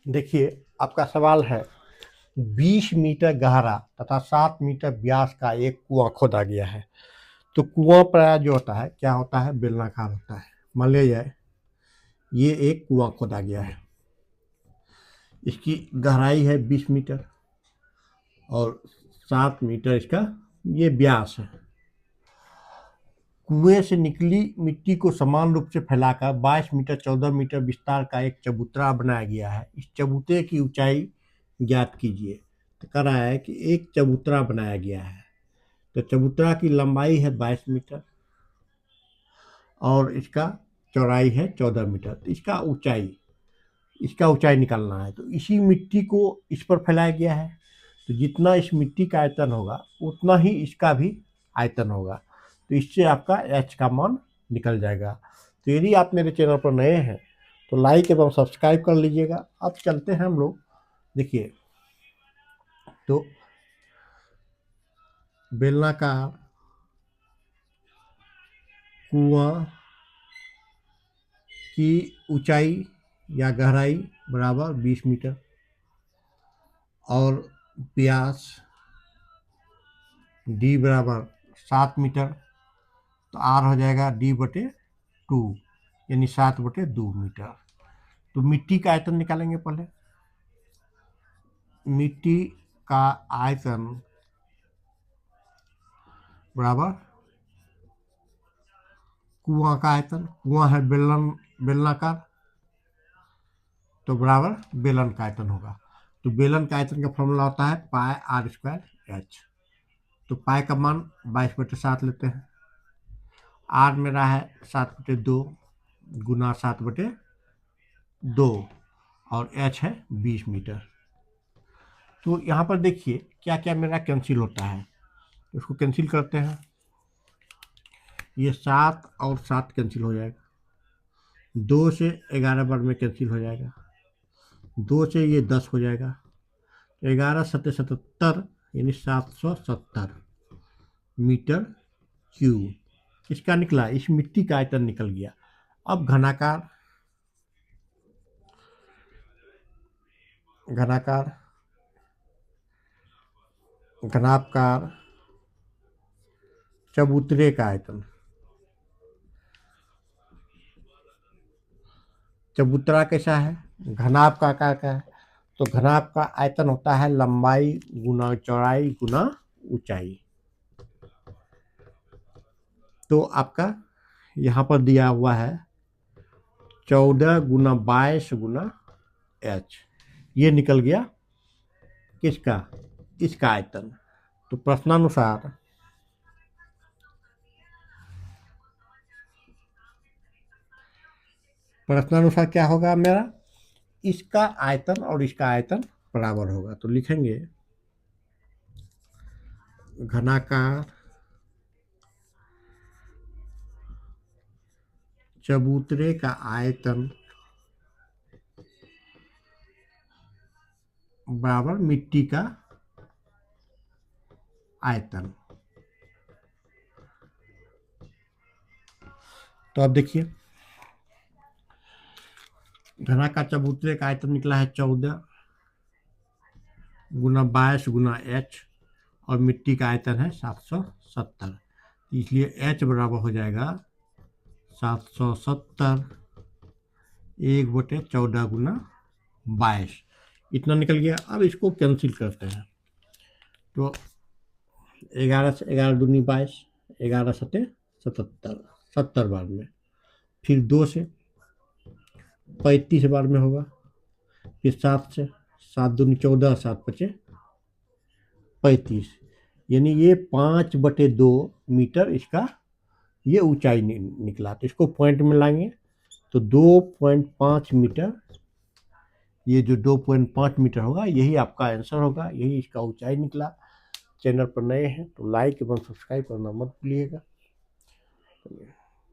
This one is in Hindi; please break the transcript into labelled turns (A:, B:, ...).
A: देखिए, आपका सवाल है 20 मीटर गहरा तथा 7 मीटर व्यास का एक कुआं खोदा गया है। तो कुआं प्राय जो होता है क्या होता है, बेलनाकार होता है। मान लिया जाए ये एक कुआं खोदा गया है, इसकी गहराई है 20 मीटर और 7 मीटर इसका ये व्यास है। कुएं से निकली मिट्टी को समान रूप से फैलाकर 22 मीटर 14 मीटर विस्तार का एक चबूतरा बनाया गया है। इस चबूतरे की ऊंचाई ज्ञात कीजिए। तो कह रहा है कि एक चबूतरा बनाया गया है, तो चबूतरा की लंबाई है 22 मीटर और इसका चौड़ाई है 14 मीटर। तो इसका ऊंचाई निकालना है। तो इसी मिट्टी को इस पर फैलाया गया है, तो जितना इस मिट्टी का आयतन होगा उतना ही इसका भी आयतन होगा। तो इससे आपका एच का मान निकल जाएगा। तो यदि आप मेरे चैनल पर नए हैं तो लाइक एवं सब्सक्राइब कर लीजिएगा। अब चलते हैं हम लोग, देखिए, तो बेलनाकार कुआं की ऊंचाई या गहराई बराबर 20 मीटर और व्यास डी बराबर 7 मीटर। तो आर हो जाएगा D/2 यानी 7/2 मीटर। तो मिट्टी का आयतन निकालेंगे पहले। मिट्टी का आयतन बराबर कुआं का आयतन, कुआं है बेलनाकार, तो बराबर बेलन का आयतन होगा। तो बेलन का आयतन का फॉर्मूला होता है पाई r² h। तो पाई का मान 22/7 लेते हैं। आर मेरा है 7/2 गुना 7/2 और एच है 20 मीटर। तो यहाँ पर देखिए क्या क्या मेरा कैंसिल होता है, इसको कैंसिल करते हैं। ये 7 और 7 कैंसिल हो जाएगा, 2 से 11 बार में कैंसिल हो जाएगा, 2 से ये 10 हो जाएगा, 11 7 77 यानी 770 मीटर क्यूब इसका निकला। इस मिट्टी का आयतन निकल गया। अब घनाकार घनाकार चबूतरे का आयतन, चबूतरा कैसा है, घनाभ का आकार का है। तो घनाभ का आयतन होता है लंबाई गुना चौड़ाई गुना ऊंचाई। तो आपका यहाँ पर दिया हुआ है 14 गुना 22 गुना एच, ये निकल गया किसका, इसका आयतन। तो प्रश्नानुसार क्या होगा मेरा, इसका आयतन और इसका आयतन बराबर होगा। तो लिखेंगे घनाकार चबूतरे का आयतन बराबर मिट्टी का आयतन। तो अब देखिए घनाकार चबूतरे का आयतन निकला है 14 गुना 22 गुना एच और मिट्टी का आयतन है 770, इसलिए एच बराबर हो जाएगा 770 1/14 गुना 22, इतना निकल गया। अब इसको कैंसिल करते हैं। तो 11 से 11 दूनी 22, 11 सते 77 70 बार में, फिर 2 से 35 बार में होगा, फिर 7 से 7 दूनी 14 7 5 35, यानी ये 5/2 मीटर इसका ये ऊंचाई निकला। तो इसको पॉइंट में लाएंगे तो 2.5 मीटर, ये जो 2.5 मीटर होगा यही आपका आंसर होगा, यही इसका ऊंचाई निकला। चैनल पर नए हैं तो लाइक एवं सब्सक्राइब करना मत भूलिएगा।